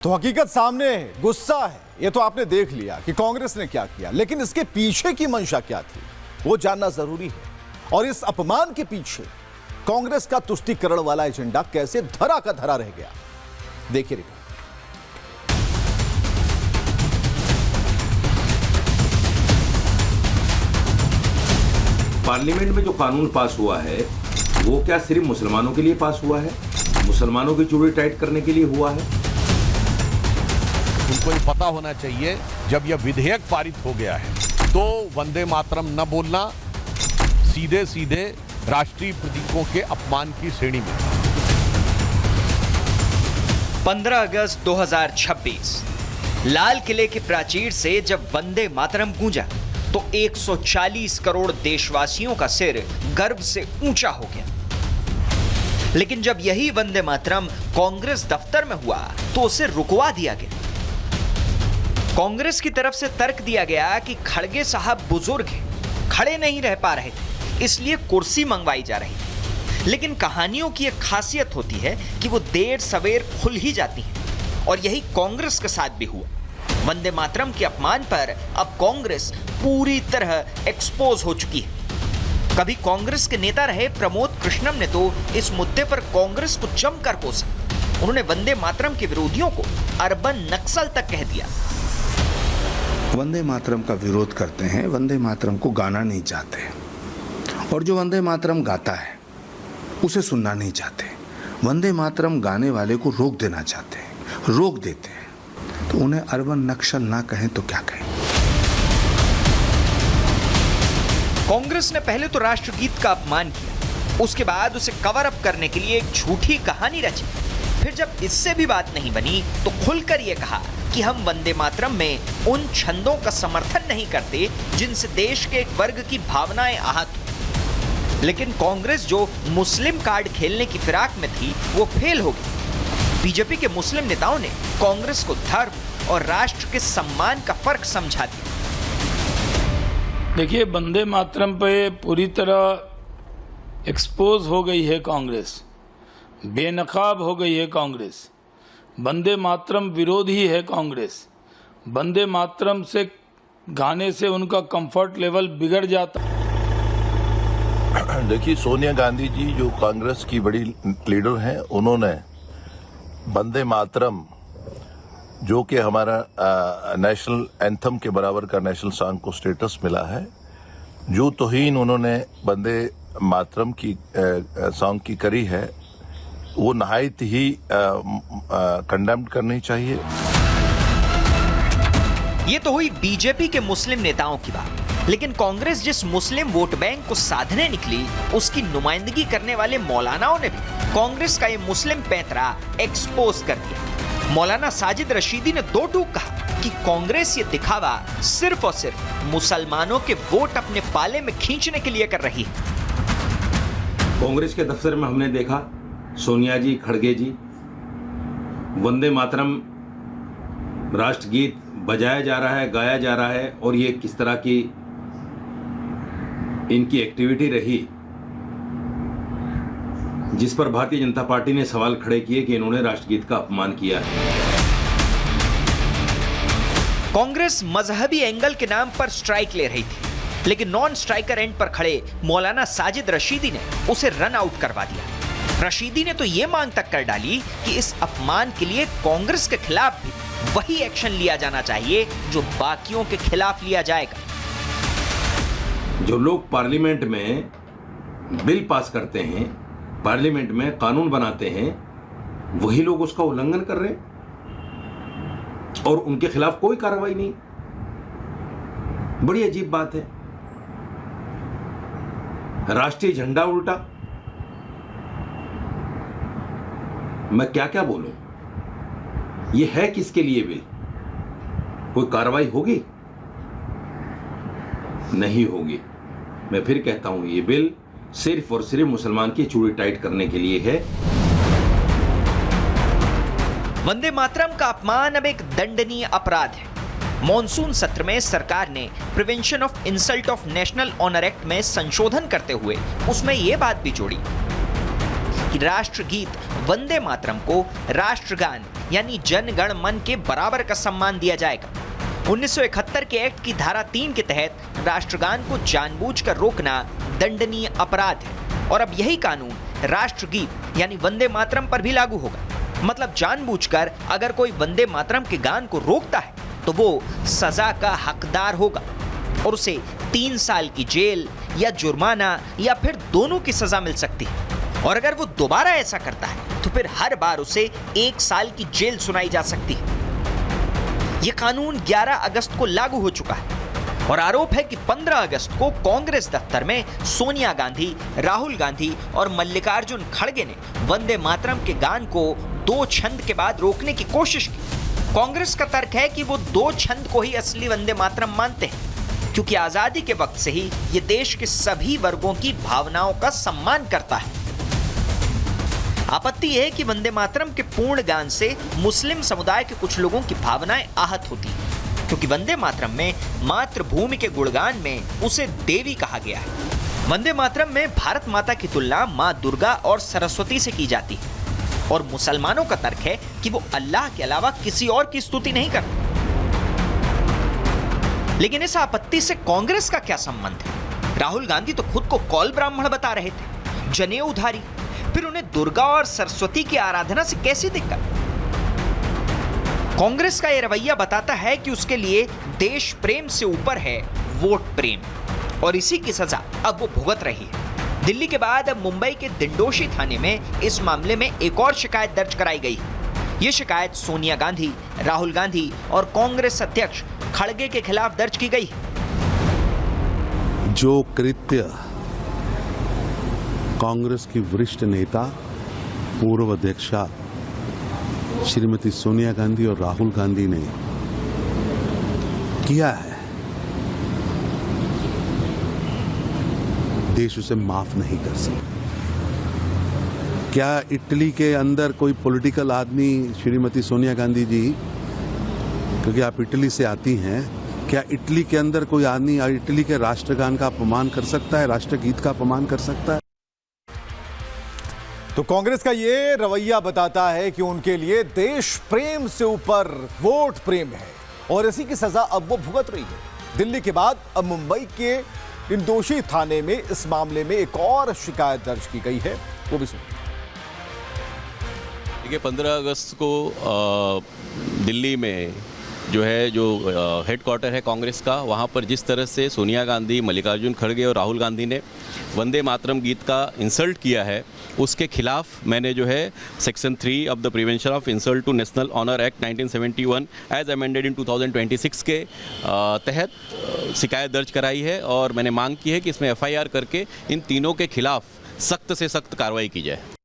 तो हकीकत सामने है, गुस्सा है। ये तो आपने देख लिया कि कांग्रेस ने क्या किया, लेकिन इसके पीछे की मंशा क्या थी वो जानना जरूरी है। और इस अपमान के पीछे कांग्रेस का तुष्टीकरण वाला एजेंडा कैसे धरा का धरा रह गया, देखिए रिपोर्ट। पार्लियामेंट में जो कानून पास हुआ है वो क्या सिर्फ मुसलमानों के लिए पास हुआ है? मुसलमानों की चूड़ी टाइट करने के लिए हुआ है? उनको ये पता होना चाहिए जब यह विधेयक पारित हो गया है तो वंदे मातरम न बोलना सीधे सीधे राष्ट्रीय प्रतीकों के अपमान की श्रेणी में। 15 अगस्त 2026 लाल किले के प्राचीर से जब वंदे मातरम गूंजा तो 140 करोड़ देशवासियों का सिर गर्व से ऊंचा हो गया। लेकिन जब यही वंदे मातरम कांग्रेस दफ्तर में हुआ तो उसे रुकवा दिया गया। कांग्रेस की तरफ से तर्क दिया गया कि खड़गे साहब बुजुर्ग हैं, खड़े नहीं रह पा रहे थे, इसलिए कुर्सी मंगवाई जा रही थी। लेकिन कहानियों की एक खासियत होती है कि वो देर सवेर खुल ही जाती हैं, और यही कांग्रेस के साथ भी हुआ। वंदे मातरम के अपमान पर अब कांग्रेस पूरी तरह एक्सपोज हो चुकी है। कभी कांग्रेस के नेता रहे प्रमोद कृष्णम ने तो इस मुद्दे पर कांग्रेस को जमकर कोसा। उन्होंने वंदे मातरम के विरोधियों को अर्बन नक्सल तक कह दिया। वंदे मातरम का विरोध करते हैं, वंदे मातरम को गाना नहीं चाहते, और जो वंदे मातरम गाता है उसे सुनना नहीं चाहते। वंदे मातरम गाने वाले को रोक देना चाहते हैं, रोक देते हैं। तो उन्हें अर्बन नक्सल ना कहें तो क्या कहें। कांग्रेस ने पहले तो राष्ट्रगीत का अपमान किया, उसके बाद उसे कवर अप करने के लिए एक झूठी कहानी रची। फिर जब इससे भी बात नहीं बनी तो खुलकर यह कहा कि हम वंदे मातरम में उन छंदों का समर्थन नहीं करते जिनसे देश के एक वर्ग की भावनाएं आहत हो। लेकिन कांग्रेस जो मुस्लिम कार्ड खेलने की फिराक में थी वो फेल हो गई। बीजेपी के मुस्लिम नेताओं ने कांग्रेस को धर्म और राष्ट्र के सम्मान का फर्क समझा दिया। देखिए, वंदे मातरम पे पूरी तरह एक्सपोज हो गई है कांग्रेस, बेनकाब हो गई है कांग्रेस। वंदे मातरम विरोधी है कांग्रेस। वंदे मातरम से गाने से उनका कंफर्ट लेवल बिगड़ जाता है। देखिए, सोनिया गांधी जी जो कांग्रेस की बड़ी लीडर हैं, उन्होंने वंदे मातरम जो कि हमारा नेशनल एंथम के बराबर का नेशनल सॉन्ग को स्टेटस मिला है, जो तौहीन उन्होंने वंदे मातरम की सॉन्ग की करी है वो नहायत ही कंडेम्ड करनी चाहिए। ये तो हुई बीजेपी के मुस्लिम नेताओं की बात, लेकिन कांग्रेस जिस मुस्लिम वोट बैंक को साधने निकली उसकी नुमाइंदगी करने वाले मौलानाओं ने भी कांग्रेस का ये मुस्लिम पैंतरा एक्सपोज कर दिया। मौलाना साजिद रशीदी ने दो टूक कहा कि कांग्रेस ये दिखावा सिर्फ और सिर्फ मुसलमानों के वोट अपने पाले में खींचने के लिए कर रही है। कांग्रेस के दफ्तर में हमने देखा सोनिया जी, खड़गे जी, वंदे मातरम राष्ट्रगीत बजाया जा रहा है, गाया जा रहा है, और ये किस तरह की इनकी एक्टिविटी रही जिस पर भारतीय जनता पार्टी ने सवाल खड़े किए कि इन्होंने राष्ट्रगीत का अपमान किया है। कांग्रेस मजहबी एंगल के नाम पर स्ट्राइक ले रही थी, लेकिन नॉन स्ट्राइकर एंड पर खड़े मौलाना साजिद रशीदी ने उसे रन आउट करवा दिया। रशीदी ने तो यह मांग तक कर डाली कि इस अपमान के लिए कांग्रेस के खिलाफ भी वही एक्शन लिया जाना चाहिए जो बाकियों के खिलाफ लिया जाएगा। जो लोग पार्लियामेंट में बिल पास करते हैं, पार्लियामेंट में कानून बनाते हैं, वही लोग उसका उल्लंघन कर रहे हैं और उनके खिलाफ कोई कार्रवाई नहीं। बड़ी अजीब बात है। राष्ट्रीय झंडा उल्टा, मैं क्या क्या बोलूं। यह है किसके लिए बिल? कोई कार्रवाई होगी? नहीं होगी। मैं फिर कहता हूं, यह बिल सिर्फ और सिर्फ मुसलमान की चूड़ी टाइट करने के लिए है। वंदे मातरम का अपमान अब एक दंडनीय अपराध है। मॉनसून सत्र में सरकार ने prevention of insult of national honour act में संशोधन करते हुए उसमें यह बात भी जोड़ी कि राष्ट्रगीत वंदे मातरम को राष्ट्रगान यानी जन गण मन के बराबर का सम्मान दिया जाएगा। 1971 के एक्ट की धारा 3 के तहत राष्ट्रगान को जानबूझकर रोकना दंडनीय अपराध है और अब यही कानून राष्ट्रगीत यानी वंदे मातरम पर भी लागू होगा। मतलब जानबूझकर अगर कोई वंदे मातरम के गान को रोकता है तो वो सजा का हकदार होगा और उसे 3 साल की जेल या जुर्माना या फिर दोनों की सजा मिल सकती है और अगर वो दोबारा ऐसा करता है तो फिर हर बार उसे 1 साल की जेल सुनाई जा सकती है। यह कानून 11 अगस्त को लागू हो चुका है और आरोप है कि 15 अगस्त को कांग्रेस दफ्तर में सोनिया गांधी, राहुल गांधी और मल्लिकार्जुन खड़गे ने वंदे मातरम के गान को 2 छंद के बाद रोकने की कोशिश की। कांग्रेस का तर्क है कि वो 2 छंद को ही असली वंदे मातरम मानते हैं क्योंकि आजादी के वक्त से ही ये देश के सभी वर्गों की भावनाओं का सम्मान करता है। आपत्ति है कि वंदे मातरम के पूर्ण गान से मुस्लिम समुदाय के कुछ लोगों की भावनाएं आहत होती हैं क्योंकि वंदे मातरम में मातृभूमि के गुणगान में उसे देवी कहा गया है। वंदे मातरम में भारत माता की तुलना मां दुर्गा और सरस्वती से की जाती है और मुसलमानों का तर्क है कि वो अल्लाह के अलावा किसी और की स्तुति नहीं करते। लेकिन इस आपत्ति से कांग्रेस का क्या संबंध है? राहुल गांधी तो खुद को कौल ब्राह्मण बता रहे थे, जनेऊधारी, फिर उन्हें दुर्गा और सरस्वती की आराधना से कैसी दिक्कत? कांग्रेस का यह रवैया बताता है कि उसके लिए देश प्रेम से ऊपर है वोट प्रेम और इसी की सजा अब वो भुगत रही है। दिल्ली के बाद अब मुंबई के दिंडोशी थाने में इस मामले में एक और शिकायत दर्ज कराई गई। ये शिकायत सोनिया गांधी, राहुल गांधी और कांग्रेस अध्यक्ष खड़गे के खिलाफ दर्ज की गई। जो कृत्य कांग्रेस की वरिष्ठ नेता पूर्व अध्यक्षा श्रीमती सोनिया गांधी और राहुल गांधी ने किया है, देश उसे माफ नहीं कर सकता। क्या इटली के अंदर कोई पॉलिटिकल आदमी, श्रीमती सोनिया गांधी जी, क्योंकि आप इटली से आती हैं, क्या इटली के अंदर कोई आदमी इटली के राष्ट्रगान का अपमान कर सकता है, राष्ट्रगीत का अपमान कर सकता है? तो कांग्रेस का ये रवैया बताता है कि उनके लिए देश प्रेम से ऊपर वोट प्रेम है और इसी की सजा अब वो भुगत रही है। दिल्ली के बाद अब मुंबई के दिंडोशी थाने में इस मामले में एक और शिकायत दर्ज की गई है, वो भी सुनिए। देखिए, 15 अगस्त को दिल्ली में जो हेडक्वार्टर है कांग्रेस का, वहाँ पर जिस तरह से सोनिया गांधी, मल्लिकार्जुन खड़गे और राहुल गांधी ने वंदे मातरम गीत का इंसल्ट किया है, उसके खिलाफ मैंने section 3 of the prevention of insult to national honour act 1971 as amended in 2026 के तहत शिकायत दर्ज कराई है और मैंने मांग की है कि इसमें FIR करके इन तीनों के खिलाफ सख्त से सख्त कार्रवाई की जाए।